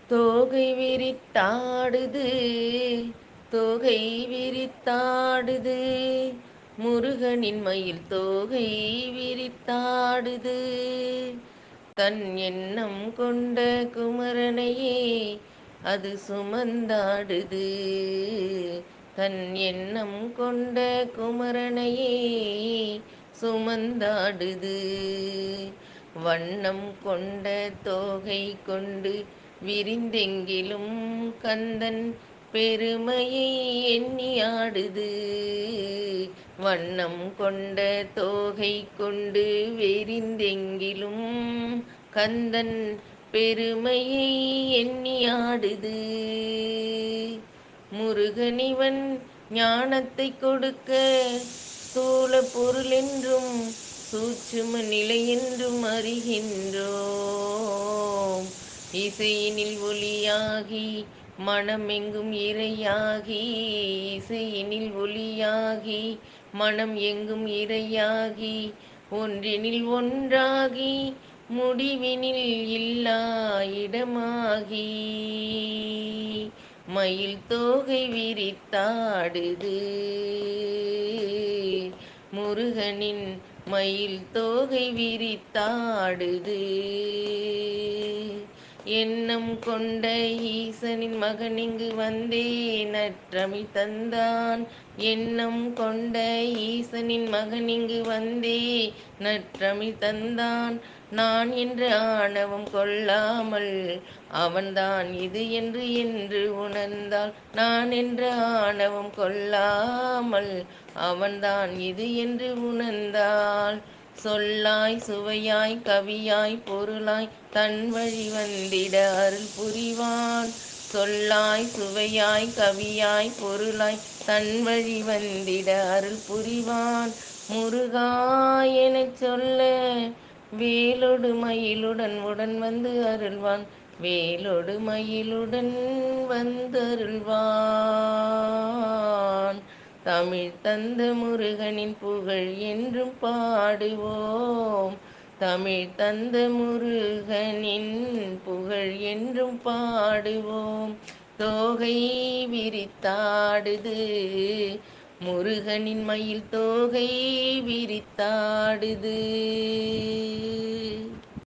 தோகை விரித்தாடுது, தோகை விரித்தாடுது, முருகனின் மயில் தோகை விரித்தாடுது. தன் எண்ணம் கொண்ட குமரனையே அது சுமந்தாடுது. தன் எண்ணம் கொண்ட குமரனையே சுமந்தாடுது. வண்ணம் கொண்ட தோகை கொண்டு விரிந்தெங்கிலும் கந்தன் பெருமையை எண்ணி ஆடுது. வண்ணம் கொண்ட தோகை கொண்டு விரிந்தெங்கிலும் கந்தன் பெருமையை எண்ணி ஆடுது. முருகனிவன் ஞானத்தை கொடுக்க ஸ்தூல பொருள் என்றும் சூட்சும நிலை என்றும் அறிகின்றோம். இசையினில் ஒளியாகி மனமெங்கும் இறையாகி, இசையினில் ஒளியாகி மனம் எங்கும் இறையாகி, ஒன்றினில் ஒன்றாகி முடிவினில் இல்லா இடமாகி, மயில் தோகை விரித்தாடுது. முருகனின் மயில் தோகை விரித்தாடுது. எண்ணம் கொண்ட ஈசனின் மகன் இங்கு வந்தே நற்றமிழ் தந்தான். எண்ணம் கொண்ட ஈசனின் மகன் இங்கு வந்தே நற்றமிழ் தந்தான். நான் என்ற ஆணவம் கொள்ளாமல் அவன்தான் இது என்று உணர்ந்தாள். நான் என்ற ஆணவம் கொள்ளாமல் அவன்தான் இது என்று உணர்ந்தாள். சொல்லாய் சுவையாய் கவியாய் பொருளாய் தன் வழி வந்திட அருள் புரிவான். சொல்லாய் சுவையாய் கவியாய் பொருளாய் தன் வழி வந்திட அருள் புரிவான். முருகா எனச் சொல்ல வேலொடு மயிலுடன் உடன் வந்து அருள்வான். வேலொடு மயிலுடன் வந்தருள்வான். தமிழ் தந்த முருகனின் புகழ் என்றும் பாடுவோம். தமிழ் தந்த முருகனின் புகழ் என்றும் பாடுவோம். தோகை விரித்தாடுது, முருகனின் மயில் தோகை விரித்தாடுது.